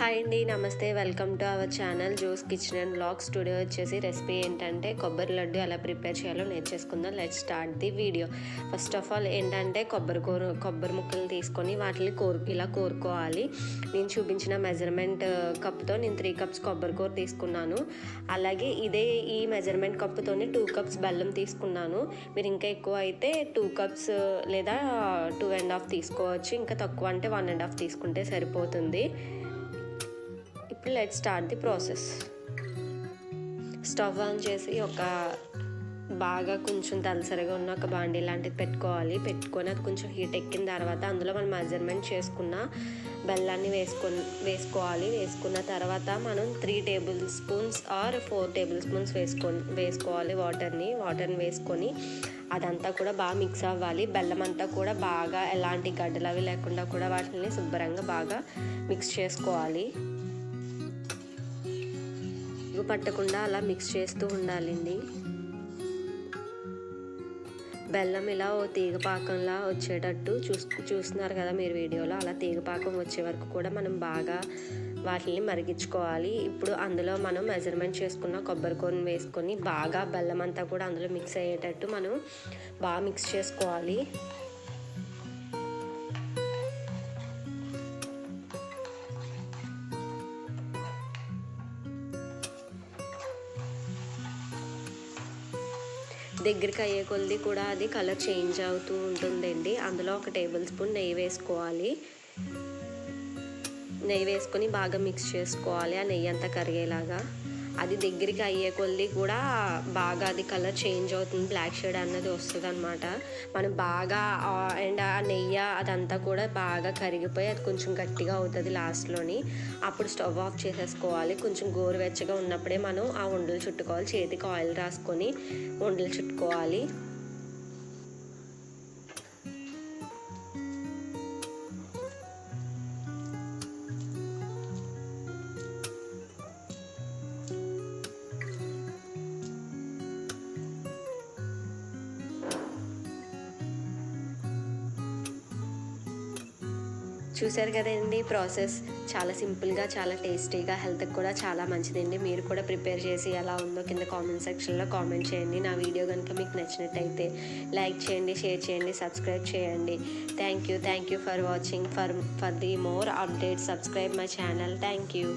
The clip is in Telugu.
హాయ్ అండి, నమస్తే. Welcome to our channel Jo's kitchen and blogs. Today వచ్చేసి రెసిపీ ఏంటంటే కొబ్బరి లడ్డు ఎలా ప్రిపేర్ చేయాలో నేర్చేసుకుందాం. Let's start the video. First of all ఏంటంటే కొబ్బరి ముక్కలు తీసుకొని వాటిని ఇలా కోరుకోవాలి. నేను చూపించిన మెజర్మెంట్ కప్తో నేను 3 కప్స్ కొబ్బరి కూర తీసుకున్నాను. అలాగే ఈ మెజర్మెంట్ కప్పుతోనే 2 కప్స్ బెల్లం తీసుకున్నాను. మీరు ఇంకా ఎక్కువ అయితే 2 కప్స్ లేదా 2.5 తీసుకోవచ్చు. ఇంకా తక్కువ అంటే 1.5 తీసుకుంటే సరిపోతుంది. ఇప్పుడు let's start the process. Stove on చేసి బాగా కొంచెం తలసరిగా ఉన్న ఒక బాండీ లాంటిది పెట్టుకొని అది కొంచెం హీట్ ఎక్కిన తర్వాత అందులో మనం మెజర్మెంట్ చేసుకున్న బెల్లాన్ని వేసుకోవాలి. వేసుకున్న తర్వాత మనం 3 table spoons or 4 table spoons వేసుకోవాలి వాటర్ని వేసుకొని అదంతా కూడా బాగా మిక్స్ అవ్వాలి. బెల్లం అంతా కూడా బాగా ఎలాంటి గడ్డలు అవి లేకుండా కూడా వాటిని శుభ్రంగా బాగా మిక్స్ చేసుకోవాలి. పట్టకుండా అలా మిక్స్ చేస్తూ ఉండాలండి. బెల్లం ఇలా తీగపాకంలా వచ్చేటట్టు చూస్తున్నారు కదా మీరు వీడియోలో. అలా తీగపాకం వచ్చే వరకు కూడా మనం బాగా వాటిని మరిగించుకోవాలి. ఇప్పుడు అందులో మనం మెజర్మెంట్ చేసుకున్న కొబ్బరి కూరని వేసుకొని బాగా బెల్లం అంతా కూడా అందులో మిక్స్ అయ్యేటట్టు మనం బాగా మిక్స్ చేసుకోవాలి. దగ్గరికి అయ్యే కొద్ది కూడా అది కలర్ చేంజ్ అవుతూ ఉంటుందండి. అందులో 1 టేబుల్ స్పూన్ నెయ్యి వేసుకోవాలి. నెయ్యి వేసుకొని బాగా మిక్స్ చేసుకోవాలి. ఆ నెయ్యి అంతా కరిగేలాగా. అది దగ్గరికి అయ్యే కొద్ది కూడా బాగా అది కలర్ చేంజ్ అవుతుంది, బ్లాక్ షేడ్ అన్నది వస్తుంది అనమాట. మనం బాగా అండ్ ఆ నెయ్యి అదంతా కూడా బాగా కరిగిపోయి అది కొంచెం గట్టిగా అవుతుంది లాస్ట్లోని. అప్పుడు స్టవ్ ఆఫ్ చేసేసుకోవాలి. కొంచెం గోరువెచ్చగా ఉన్నప్పుడే మనం ఆ ఉండలు చుట్టుకోవాలి. చేతికి ఆయిల్ రాసుకొని ఉండలు చుట్టుకోవాలి. చూసారు కదండి ప్రాసెస్. చాలా సింపుల్గా, చాలా టేస్టీగా, హెల్త్కి కూడా చాలా మంచిదండి. మీరు కూడా ప్రిపేర్ చేసి ఎలా ఉందో కింద కామెంట్ సెక్షన్లో కామెంట్ చేయండి. నా వీడియో కనుక మీకు నచ్చినట్టయితే లైక్ చేయండి, షేర్ చేయండి, సబ్స్క్రైబ్ చేయండి. Thank you for watching. For the more updates subscribe my channel. Thank you.